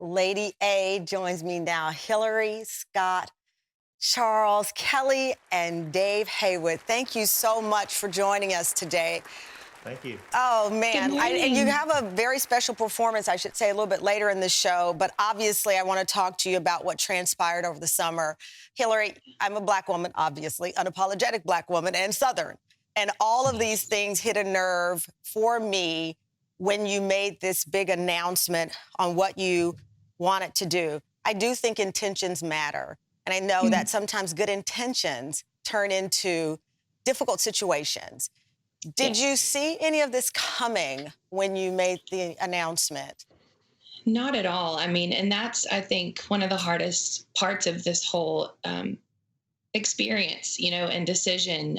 Lady A joins me now. Hillary, Scott, Charles, Kelley, and Dave Haywood. Thank you so much for joining us today. Thank you. Oh, Good man. And you morning. have a very special performance, I should say, a little bit later in the show. But obviously, I want to talk to you about what transpired over the summer. Hillary, I'm a Black woman, obviously, unapologetic Black woman, and Southern. And all of these things hit a nerve for me when you made this big announcement on what you wanted to do. I do think intentions matter. And I know that Mm. sometimes good intentions turn into difficult situations. Did you Yes. see any of this coming when you made the announcement? Not at all. I mean, and that's, I think, one of the hardest parts of this whole experience, and decision.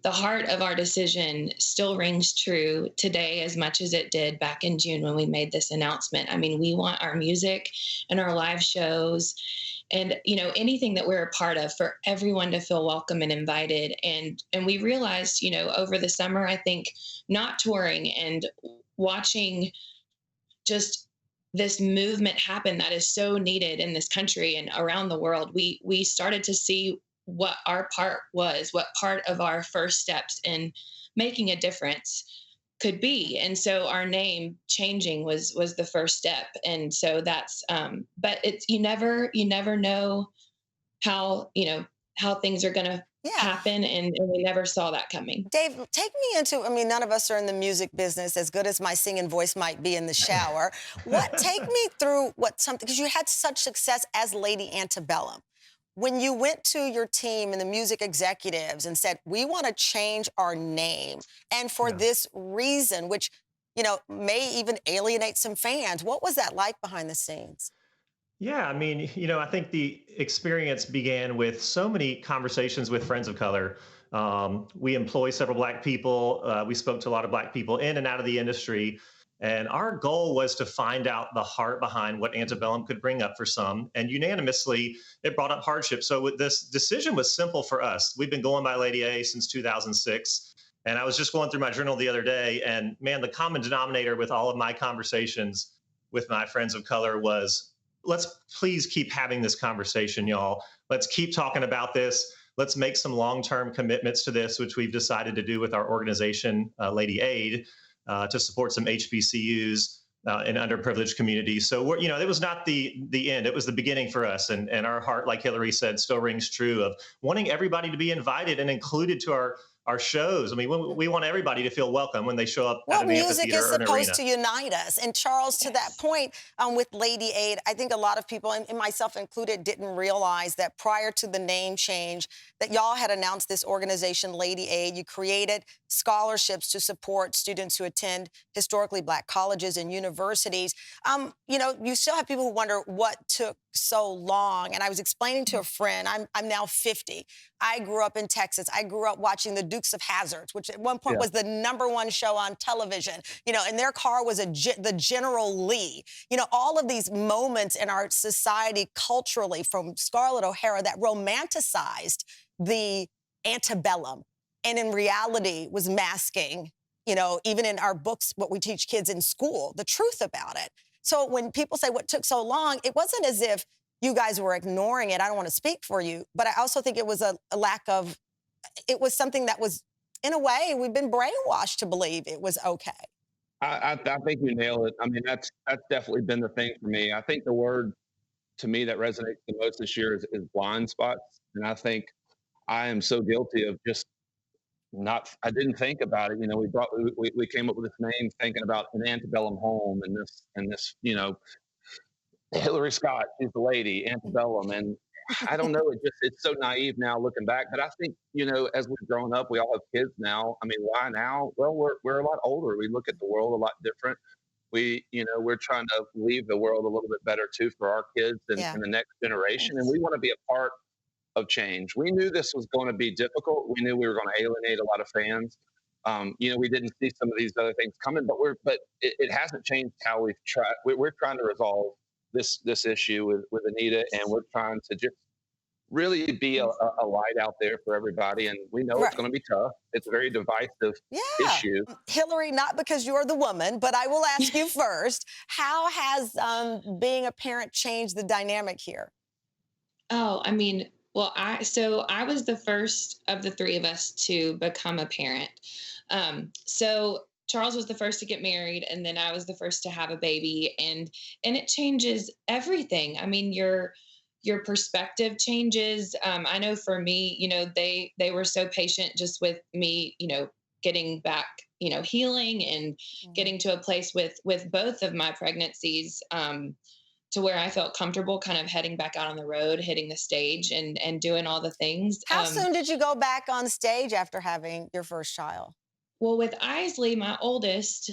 The heart of our decision still rings true today as much as it did back in June when we made this announcement. I mean, we want our music and our live shows and anything that we're a part of for everyone to feel welcome and invited. And we realized, over the summer, I think, not touring and watching just this movement happen that is so needed in this country and around the world, we started to see what our part was, what part of our first steps in making a difference could be. And so our name changing was the first step. And so that's but it's you never know how how things are going to Yeah. happen, and we never saw that coming. Dave, take me into, I mean, none of us are in the music business, as good as my singing voice might be in the shower. Take me through what something, because you had such success as Lady Antebellum. When you went to your team and the music executives and said, we want to change our name, and for Yeah. this reason, which, may even alienate some fans, what was that like behind the scenes? Yeah, I mean, I think the experience began with so many conversations with friends of color. We employ several Black people. We spoke to a lot of Black people in and out of the industry. And our goal was to find out the heart behind what antebellum could bring up for some. And unanimously, it brought up hardship. So with this decision was simple for us. We've been going by Lady A since 2006. And I was just going through my journal the other day. And man, the common denominator with all of my conversations with my friends of color was, let's please keep having this conversation, y'all. Let's keep talking about this. Let's make some long-term commitments to this, which we've decided to do with our organization, Lady Aid, to support some HBCUs in underprivileged communities. So it was not the end; it was the beginning for us. And our heart, like Hillary said, still rings true of wanting everybody to be invited and included to our shows. I mean, we want everybody to feel welcome when they show up at Well, an music amphitheater is or an supposed arena. to unite us. And Charles, to that Yes. point, with Lady Aid, I think a lot of people, and myself included, didn't realize that prior to the name change, that y'all had announced this organization, Lady Aid. You created scholarships to support students who attend historically Black colleges and universities. You still have people who wonder what took so long. And I was explaining to a friend, I'm now 50. I grew up in Texas. I grew up watching the Dukes of Hazzards, which at one point Yeah. was the #1 show on television. And their car was the General Lee. All of these moments in our society culturally, from Scarlett O'Hara, that romanticized the antebellum, and in reality was masking, even in our books, what we teach kids in school, the truth about it. So when people say what took so long, it wasn't as if you guys were ignoring it. I don't want to speak for you, but I also think it was a lack of, it was something that was, in a way, we've been brainwashed to believe it was okay. I think you nailed it. I mean, that's definitely been the thing for me. I think the word to me that resonates the most this year is blind spots, and I think I am so guilty of just not. I didn't think about it. We came up with this name thinking about an antebellum home and this. Hillary Scott is the lady antebellum, and I don't know. It's so naive now looking back. But I think as we've grown up, we all have kids now. I mean, why now? Well, we're a lot older. We look at the world a lot different. We're trying to leave the world a little bit better too for our kids Yeah. and the next generation, and Yes. we want to be a part of change. We knew this was going to be difficult. We knew we were going to alienate a lot of fans. We didn't see some of these other things coming, but it hasn't changed how we've tried. We're trying to resolve this issue with Anita, and we're trying to just really be a light out there for everybody. And we know it's Right. going to be tough. It's a very divisive Yeah. issue. Hillary, not because you're the woman, but I will ask you first, how has being a parent changed the dynamic here? Oh, I mean, well, I was the first of the three of us to become a parent. So Charles was the first to get married, and then I was the first to have a baby, and it changes everything. I mean, your perspective changes. I know for me, they were so patient just with me, getting back, healing and Mhm. getting to a place with both of my pregnancies. To where I felt comfortable kind of heading back out on the road, hitting the stage and doing all the things. How soon did you go back on stage after having your first child? Well, with Isley, my oldest,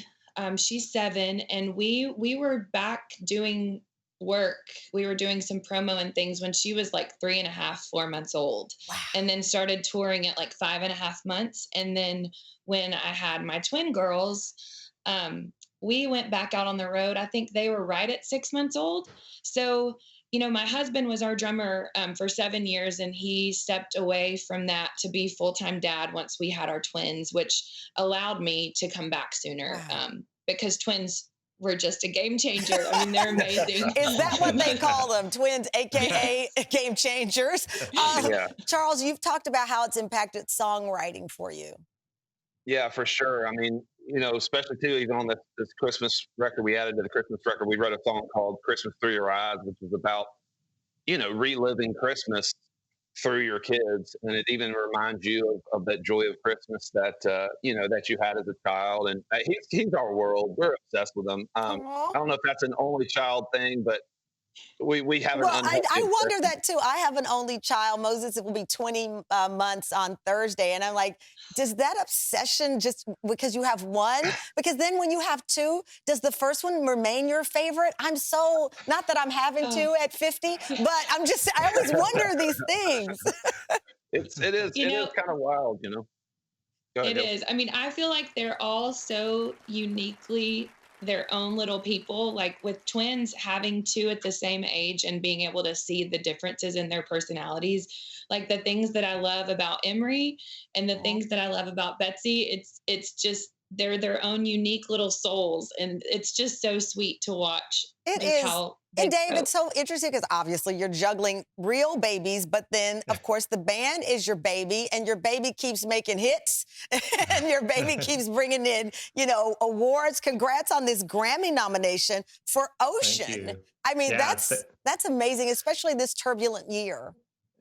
she's 7, and we were back doing work. We were doing some promo and things when she was like 3.5, 4 months old, Wow. and then started touring at like 5.5 months. And then when I had my twin girls, we went back out on the road. I think they were right at 6 months old. So, my husband was our drummer for 7 years, and he stepped away from that to be full-time dad once we had our twins, which allowed me to come back sooner, Wow. because twins were just a game changer. I mean, they're amazing. Is that what they call them? Twins, Yeah. AKA game changers. Yeah. Charles, you've talked about how it's impacted songwriting for you. Yeah, for sure. I mean, especially too, even on this Christmas record we added to the Christmas record, we wrote a song called Christmas Through Your Eyes, which is about, reliving Christmas through your kids. And it even reminds you of that joy of Christmas that you had as a child. And he's our world. We're obsessed with him. Aw. I don't know if that's an only child thing, but we have an Well, I unhealthy wonder obsession. that too. I have an only child. Moses, it will be 20 months on Thursday. And I'm like, does that obsession just because you have one? Because then when you have two, does the first one remain your favorite? I'm so, not that I'm having Oh. two at 50, but I always wonder these things. It is kind of wild. Go ahead, It Hill. is. I mean, I feel like they're all so uniquely their own little people. Like with twins, having two at the same age and being able to see the differences in their personalities. Like the things that I love about Emery and the Aw. things that I love about Betsy, it's just they're their own unique little souls. And it's just so sweet to watch It just is. how And they Dave, grow. it's so interesting because obviously you're juggling real babies, but then, of course, the band is your baby, and your baby keeps making hits, and your baby keeps bringing in, awards. Congrats on this Grammy nomination for Thank Ocean. you. I mean, Yeah. that's amazing, especially this turbulent year.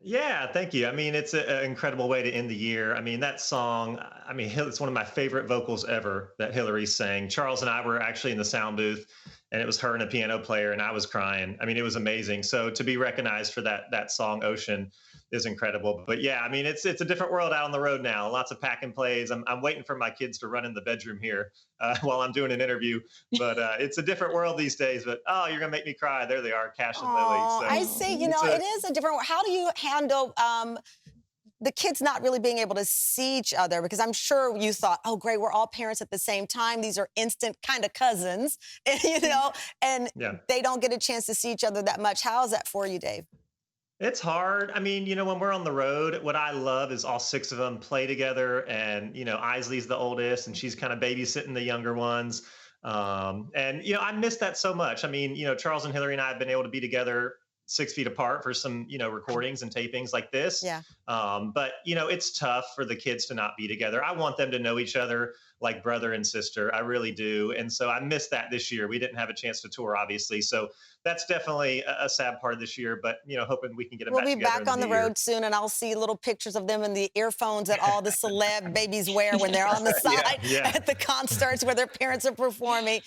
Yeah, thank you. I mean, it's an incredible way to end the year. I mean, that song, I mean, it's one of my favorite vocals ever that Hillary sang. Charles and I were actually in the sound booth, and it was her and a piano player, and I was crying. I mean, it was amazing. So to be recognized for that song, Ocean, is incredible. But yeah, I mean, it's a different world out on the road now. Lots of pack and plays. I'm waiting for my kids to run in the bedroom here while I'm doing an interview. But it's a different world these days. But oh, you're gonna make me cry. There they are, Cash and Lily. Oh, So I Oh. see. it's It a is a different. How do you handle the kids not really being able to see each other? Because I'm sure you thought, oh, great, we're all parents at the same time. These are instant kind of cousins, and yeah. they don't get a chance to see each other that much. How is that for you, Dave? It's hard. I mean, when we're on the road, what I love is all six of them play together. And, Isley's the oldest and she's kind of babysitting the younger ones. And I miss that so much. I mean, Charles and Hillary and I have been able to be together 6 feet apart for some, recordings and tapings like this. Yeah. But, it's tough for the kids to not be together. I want them to know each other like brother and sister. I really do. And so I missed that this year. We didn't have a chance to tour, obviously. So that's definitely a sad part of this year, but, hoping we can get them We'll back be together back in on the the new year. road soon, and I'll see little pictures of them in the earphones that all the celeb babies wear when they're on the Yeah, side yeah. at the concerts where their parents are performing.